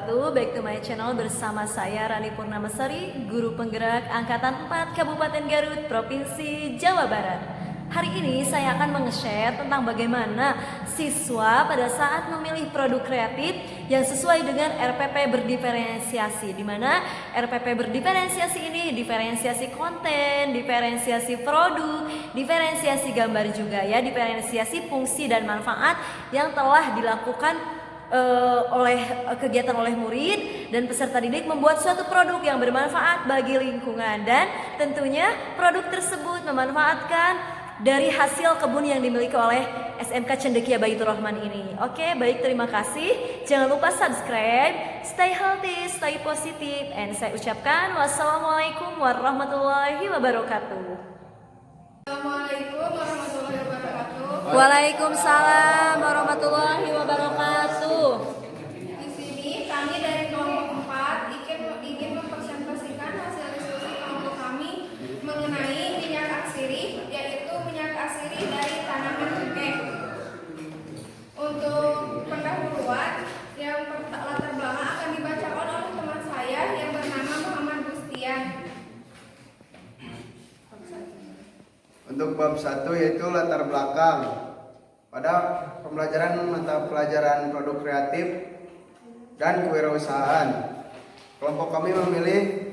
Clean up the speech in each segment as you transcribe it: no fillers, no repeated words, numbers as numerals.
wabarakatuh. Back to my channel bersama saya Rani Purnamasari, guru penggerak Angkatan 4 Kabupaten Garut, Provinsi Jawa Barat. Hari ini saya akan meng-share tentang bagaimana siswa pada saat memilih produk kreatif yang sesuai dengan RPP berdiferensiasi, di mana RPP berdiferensiasi ini diferensiasi konten, diferensiasi produk, diferensiasi gambar juga ya, diferensiasi fungsi dan manfaat yang telah dilakukan kegiatan oleh murid dan peserta didik membuat suatu produk yang bermanfaat bagi lingkungan, dan tentunya produk tersebut memanfaatkan dari hasil kebun yang dimiliki oleh SMK Cendekia Baitur Rahman ini. Oke, baik, terima kasih. Jangan lupa subscribe, stay healthy, stay positive, and saya ucapkan wassalamualaikum warahmatullahi wabarakatuh. Assalamualaikum warahmatullahi wabarakatuh. Waalaikumsalam warahmatullahi wabarakatuh. Di sini kami dari kelompok 4 ingin mempresentasikan hasil diskusi kelompok kami mengenai minyak atsiri, yaitu minyak atsiri dari tanaman cengkeh. Untuk pendahuluan yang latar belakang akan dibacakan oleh teman saya yang bernama Muhammad Gustian. Untuk bab 1 yaitu latar belakang. Pada pembelajaran mata pelajaran produk kreatif dan kewirausahaan, kelompok kami memilih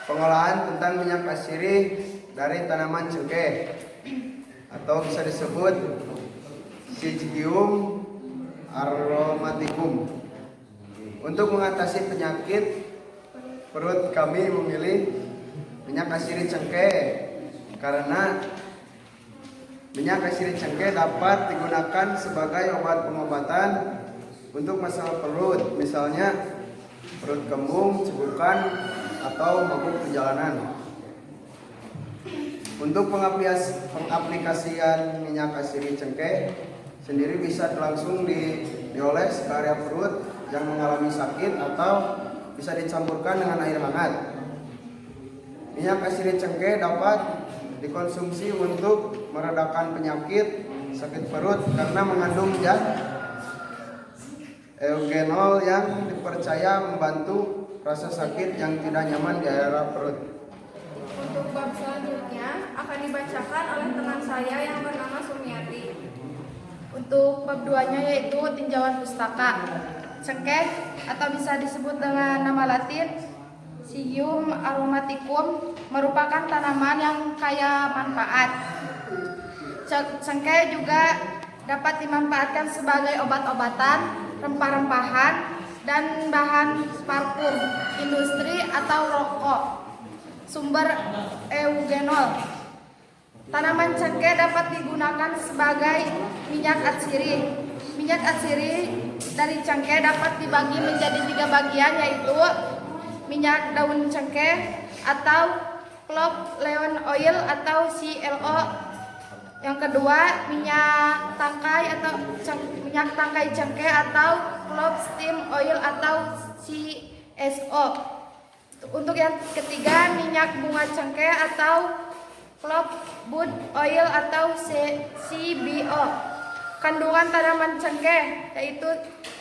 pengolahan tentang minyak atsiri dari tanaman cengkeh atau bisa disebut Syzygium aromaticum. Untuk mengatasi penyakit perut, kami memilih minyak atsiri cengkeh karena minyak atsiri cengkeh dapat digunakan sebagai obat pengobatan untuk masalah perut, misalnya perut kembung, cegukan, atau mabuk perjalanan. Untuk pengaplikasian minyak atsiri cengkeh sendiri bisa langsung dioles ke area perut yang mengalami sakit atau bisa dicampurkan dengan air hangat. Minyak atsiri cengkeh dapat dikonsumsi untuk meredakan penyakit sakit perut karena mengandung zat eugenol yang dipercaya membantu rasa sakit yang tidak nyaman di area perut. Untuk bab selanjutnya akan dibacakan oleh teman saya yang bernama Sumiati. Untuk bab 2-nya yaitu tinjauan pustaka. Cengkeh atau bisa disebut dengan nama latin Syzygium aromaticum merupakan tanaman yang kaya manfaat. Cengkeh juga dapat dimanfaatkan sebagai obat-obatan, rempah-rempahan, dan bahan parfum, industri atau rokok. Sumber eugenol. Tanaman cengkeh dapat digunakan sebagai minyak atsiri. Minyak atsiri dari cengkeh dapat dibagi menjadi 3 bagian, yaitu minyak daun cengkeh atau clove leaf oil atau CLO. Yang kedua, minyak tangkai cengkeh atau clove stem oil atau CSO. Untuk yang ketiga, minyak bunga cengkeh atau clove bud oil atau CBO. Kandungan tanaman cengkeh yaitu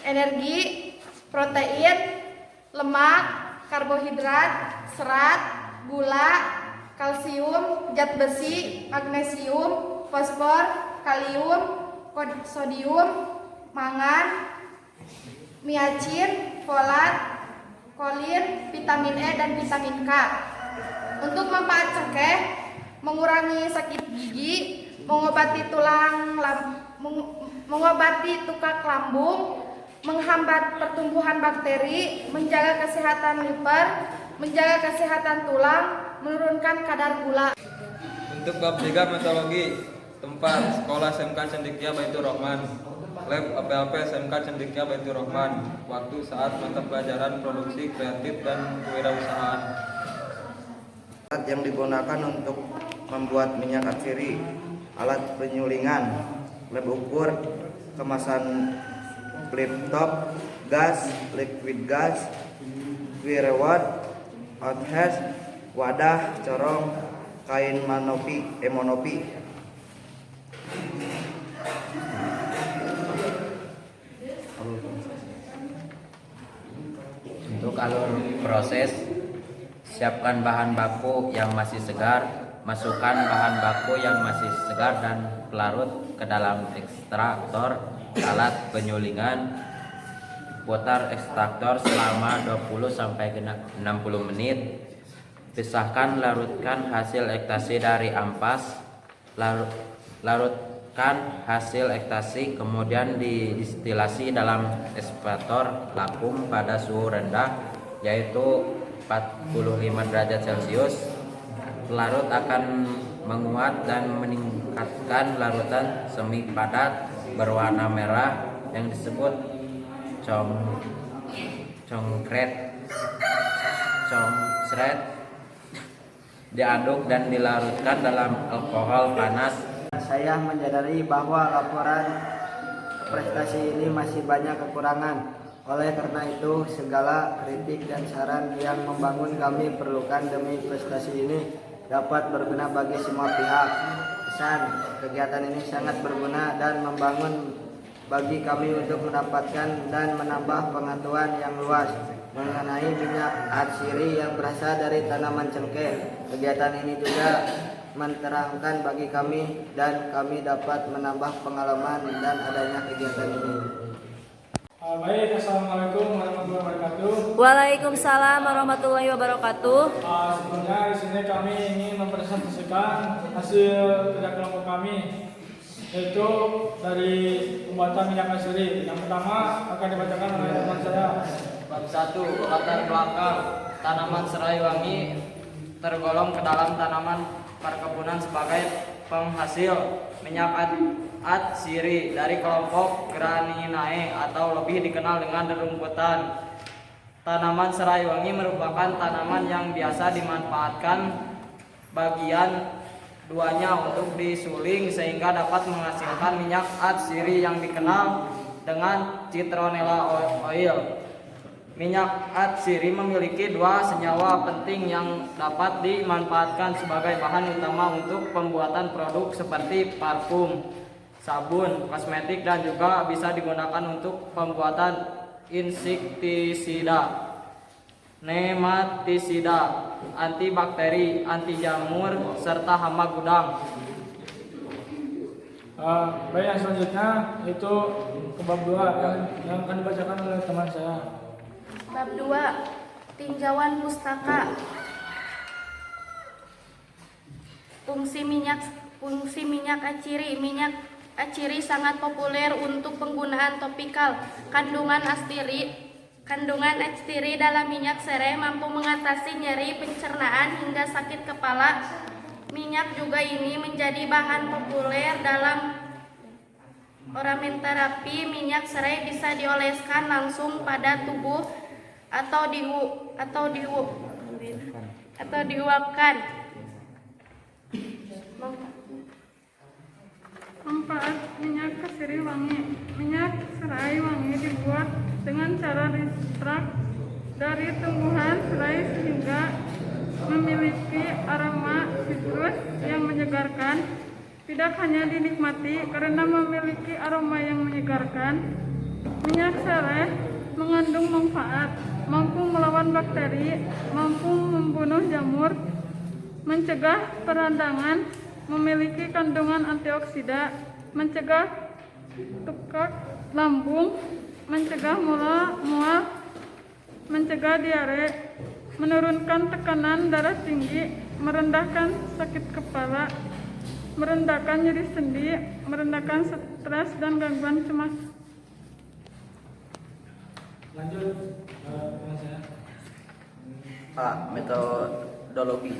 energi, protein, lemak, karbohidrat, serat, gula, kalsium, zat besi, magnesium, fosfor, kalium, sodium, mangan, niacin, folat, kolin, vitamin E, dan vitamin K. Untuk manfaat cengkeh, mengurangi sakit gigi, mengobati tukak lambung, menghambat pertumbuhan bakteri, menjaga kesehatan liver, menjaga kesehatan tulang, menurunkan kadar gula. Untuk bab 3 metodologi, tempat sekolah SMK Cendekia Baitur Rahman, lab APAP SMK Cendekia Baitur Rahman, waktu saat mata pelajaran produksi kreatif dan kewirausahaan. Alat yang digunakan untuk membuat minyak atsiri, alat penyulingan, lab ukur, kemasan flip top, gas, liquid gas, wirewad, outhouse, wadah, corong, kain monopi. proses. Siapkan bahan baku yang masih segar. Masukkan bahan baku yang masih segar dan pelarut ke dalam ekstraktor alat penyulingan. Putar ekstraktor selama 20 sampai 60 menit. Pisahkan, larutkan hasil ekstasi dari ampas. Larutkan hasil ekstasi, kemudian didistilasi dalam ekspator vakum pada suhu rendah, yaitu 45 derajat Celcius. Pelarut akan menguat dan meningkatkan larutan semi padat berwarna merah yang disebut congkret. Diaduk dan dilarutkan dalam alkohol panas. Saya menyadari bahwa laporan prestasi ini masih banyak kekurangan. Oleh karena itu, segala kritik dan saran yang membangun kami perlukan demi prestasi ini dapat berguna bagi semua pihak. Pesan, kegiatan ini sangat berguna dan membangun bagi kami untuk mendapatkan dan menambah pengetahuan yang luas mengenai minyak atsiri yang berasal dari tanaman cengkeh. Kegiatan ini juga menterangkan bagi kami dan kami dapat menambah pengalaman dan adanya kegiatan ini. Baik, assalamualaikum warahmatullahi wabarakatuh. Waalaikumsalam warahmatullahi wabarakatuh. Sebelumnya di sini kami ingin mempresentasikan hasil kerja kelompok kami, yaitu dari pembuatan minyak atsiri. Yang pertama akan dibacakan oleh teman saya. Bab 1. Latar belakang. Tanaman serai wangi tergolong ke dalam tanaman perkebunan sebagai penghasil minyak atsiri dari kelompok Gramineae atau lebih dikenal dengan rumputan. Tanaman serai wangi merupakan tanaman yang biasa dimanfaatkan bagian duanya untuk disuling sehingga dapat menghasilkan minyak atsiri yang dikenal dengan citronella oil. Minyak atsiri memiliki dua senyawa penting yang dapat dimanfaatkan sebagai bahan utama untuk pembuatan produk seperti parfum, sabun, kosmetik, dan juga bisa digunakan untuk pembuatan insektisida, nematisida, antibakteri, anti jamur, serta hama gudang. Baik, yang selanjutnya itu ke bab 2 yang akan dibacakan oleh teman saya. Bab 2. Tinjauan pustaka. Fungsi minyak atsiri. Minyak atsiri sangat populer untuk penggunaan topikal. Kandungan atsiri dalam minyak serai mampu mengatasi nyeri pencernaan hingga sakit kepala. Minyak juga ini menjadi bahan populer dalam oramenterapi. Minyak serai bisa dioleskan langsung pada tubuh atau diuapkan. Manfaat minyak atsiri wangi. Minyak serai wangi dibuat dengan cara diekstrak dari tumbuhan serai sehingga memiliki aroma sitrus yang menyegarkan. Tidak hanya dinikmati karena memiliki aroma yang menyegarkan, minyak serai mengandung manfaat, mampu melawan bakteri, mampu membunuh jamur, mencegah peradangan, memiliki kandungan antioksida, mencegah tukak lambung, mencegah mual, mencegah diare, menurunkan tekanan darah tinggi, merendahkan sakit kepala, merendahkan nyeri sendi, merendahkan stres dan gangguan cemas. Lanjut, teman saya. A. Metodologi.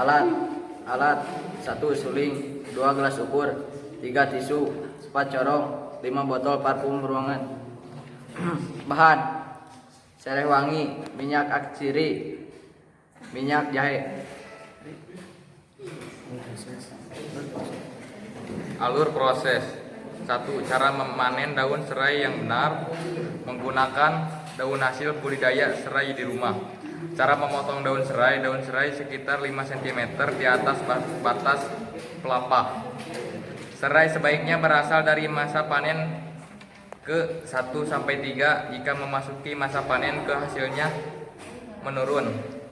Alat 1 suling, 2 gelas ukur, 3 tisu, 4 corong, 5 botol parfum ruangan. Bahan: serai wangi, minyak atsiri, minyak jahe. Alur proses. 1. Cara memanen daun serai yang benar menggunakan daun hasil budidaya serai di rumah. Cara memotong daun serai sekitar 5 cm di atas batas pelapah. Serai sebaiknya berasal dari masa panen ke 1-3 jika memasuki masa panen hasilnya menurun.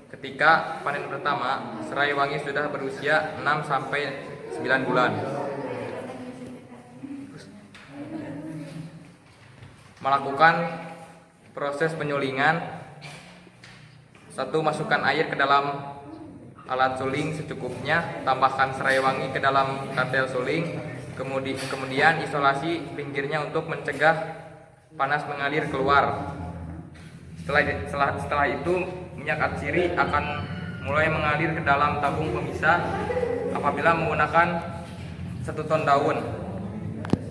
Ketika panen pertama, serai wangi sudah berusia 6-9 bulan. Melakukan proses penyulingan. 1. Masukkan air ke dalam alat suling secukupnya, tambahkan serai wangi ke dalam katel suling, kemudian isolasi pinggirnya untuk mencegah panas mengalir keluar. Setelah itu, minyak atsiri akan mulai mengalir ke dalam tabung pemisah apabila menggunakan 1 ton daun.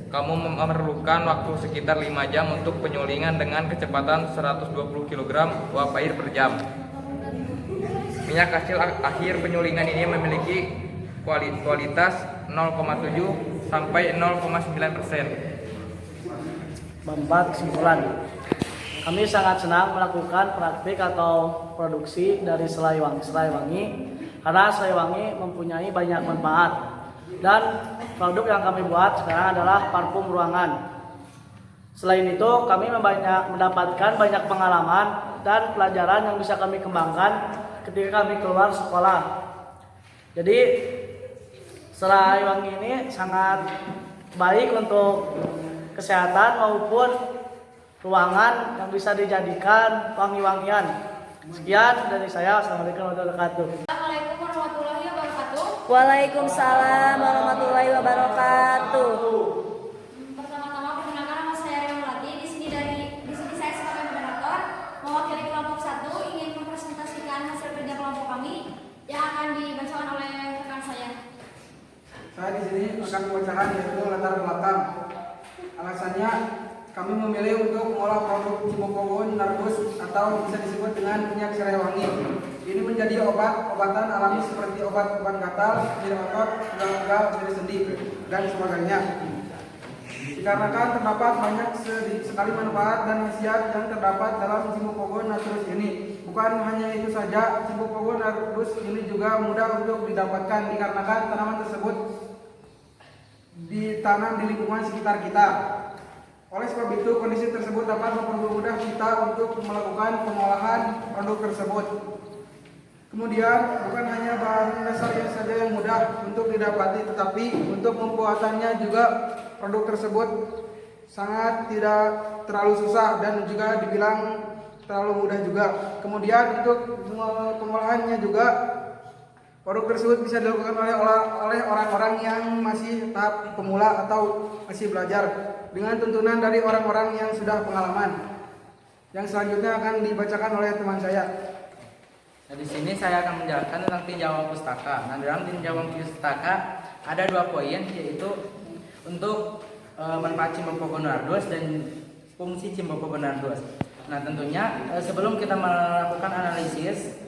Kamu memerlukan waktu sekitar 5 jam untuk penyulingan dengan kecepatan 120 kg uap air per jam. Minyak hasil akhir penyulingan ini memiliki kualitas 0,7 sampai 0,9%. Keempat, kesimpulan. Kami sangat senang melakukan praktik atau produksi dari selai wangi karena selai wangi mempunyai banyak manfaat, dan produk yang kami buat sekarang adalah parfum ruangan. Selain itu, kami mendapatkan banyak pengalaman dan pelajaran yang bisa kami kembangkan ketika kami keluar sekolah. Jadi selai wangi ini sangat baik untuk kesehatan maupun ruangan yang bisa dijadikan wangi-wangian. Sekian dari saya. Assalamualaikum warahmatullahi wabarakatuh. Assalamualaikum warahmatullahi wabarakatuh. Waalaikumsalam warahmatullahi wabarakatuh. Pertama-tama perkenalkan, nama saya Riamulati. Di sini saya sebagai moderator mewakili kelompok 1 ingin mempresentasikan hasil kerja kelompok kami yang akan dibacakan oleh rekan saya. Saya di sini akan membacakan yaitu latar belakang. Alasannya kami memilih untuk mengolah produk Cimbopogon Nardus atau bisa disebut dengan minyak serai wangi. Ini menjadi obatan alami seperti obat-obat gatal, nyeri otot, pegal-pegal, nyeri sendi, dan sebagainya. Dikarenakan terdapat banyak sekali manfaat dan khasiat yang terdapat dalam Cimbopogon Nardus ini. Bukan hanya itu saja, Cimbopogon Nardus ini juga mudah untuk didapatkan dikarenakan tanaman tersebut ditanam di lingkungan sekitar kita. Oleh sebab itu, kondisi tersebut dapat mempermudah kita untuk melakukan pengolahan produk tersebut. Kemudian, bukan hanya bahan dasarnya saja yang mudah untuk didapati, tetapi untuk pembuatannya juga produk tersebut sangat tidak terlalu susah dan juga dibilang terlalu mudah juga. Kemudian untuk pengolahannya juga produk tersebut bisa dilakukan oleh orang-orang yang masih tahap pemula atau masih belajar dengan tuntunan dari orang-orang yang sudah pengalaman. Yang selanjutnya akan dibacakan oleh teman saya. Nah, di sini saya akan menjelaskan tentang tinjauan pustaka. Nah, dalam tinjauan pustaka ada 2 poin, yaitu untuk manfaat Cimbopogon Nardus dan fungsi Cimbopogon Nardus. Nah, tentunya sebelum kita melakukan analisis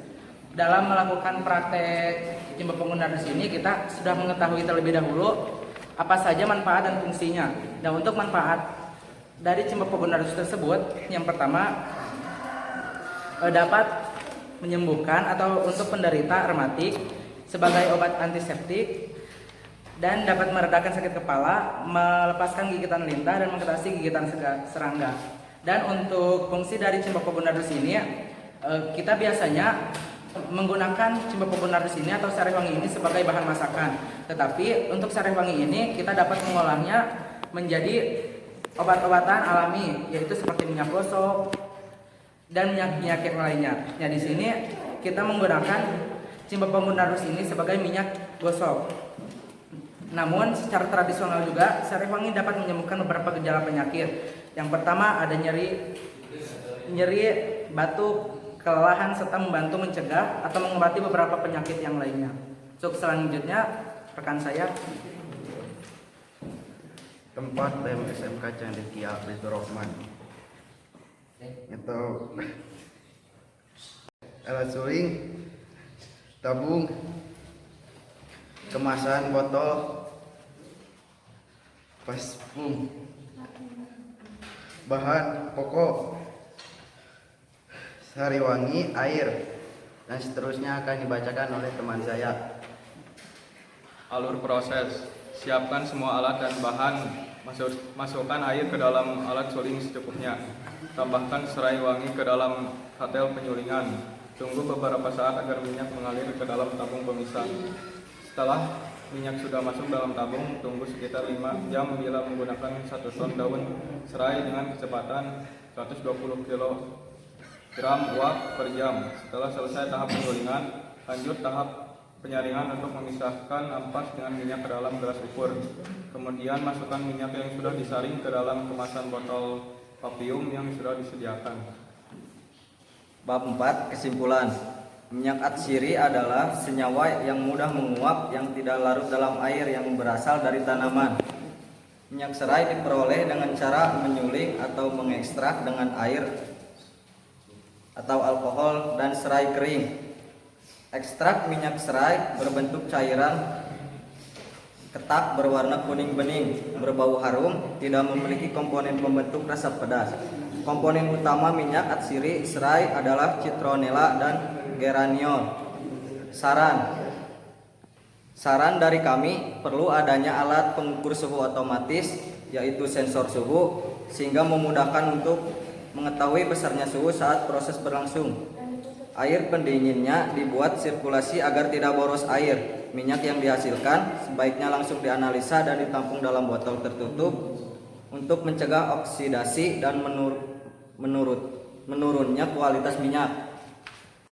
dalam melakukan praktek Cimbopogon Nardus ini, kita sudah mengetahui terlebih dahulu apa saja manfaat dan fungsinya. Dan untuk manfaat dari Cimbopogon Nardus tersebut, yang pertama dapat menyembuhkan atau untuk penderita rematik sebagai obat antiseptik dan dapat meredakan sakit kepala, melepaskan gigitan lintah dan mengatasi gigitan serangga. Dan untuk fungsi dari Cimbopogon Nardus ini, kita biasanya menggunakan Cimbopogon Nardus ini atau serai wangi ini sebagai bahan masakan. Tetapi untuk serai wangi ini kita dapat mengolahnya menjadi obat-obatan alami, yaitu seperti minyak gosok dan minyak yang lainnya. Nah, di sini kita menggunakan Cimbopogon Nardus ini sebagai minyak gosok. Namun secara tradisional juga serai wangi dapat menyembuhkan beberapa gejala penyakit. Yang pertama ada nyeri, batuk, kelelahan, serta membantu mencegah atau mengobati beberapa penyakit yang lainnya. Untuk selanjutnya rekan saya. Tempat BEM SMK Cendekia Baitur Rahman. Itu alat suling, tabung, kemasan botol, parfum, bahan pokok, sari wangi, air, dan seterusnya akan dibacakan oleh teman saya. Alur proses: siapkan semua alat dan bahan Masukkan air ke dalam alat suling secukupnya. Tambahkan serai wangi ke dalam katel penyulingan. Tunggu beberapa saat agar minyak mengalir ke dalam tabung pemisah. Setelah minyak sudah masuk dalam tabung, tunggu sekitar 5 jam bila menggunakan 1 ton daun serai dengan kecepatan 120 kg uap per jam. Setelah selesai tahap penyulingan, lanjut tahap penyaringan untuk memisahkan ampas dengan minyak ke dalam gelas ukur. Kemudian masukkan minyak yang sudah disaring ke dalam kemasan botol vacuum yang sudah disediakan. Bab 4. Kesimpulan. Minyak atsiri adalah senyawa yang mudah menguap yang tidak larut dalam air yang berasal dari tanaman. Minyak serai diperoleh dengan cara menyuling atau mengekstrak dengan air atau alkohol dan serai kering. Ekstrak minyak serai berbentuk cairan ketak berwarna kuning bening, berbau harum, tidak memiliki komponen pembentuk rasa pedas. Komponen utama minyak atsiri serai adalah citronella dan geraniol. Saran dari kami, perlu adanya alat pengukur suhu otomatis, yaitu sensor suhu, sehingga memudahkan untuk mengetahui besarnya suhu saat proses berlangsung. Air pendinginnya dibuat sirkulasi agar tidak boros air. Minyak yang dihasilkan sebaiknya langsung dianalisa dan ditampung dalam botol tertutup untuk mencegah oksidasi dan menurunnya kualitas minyak.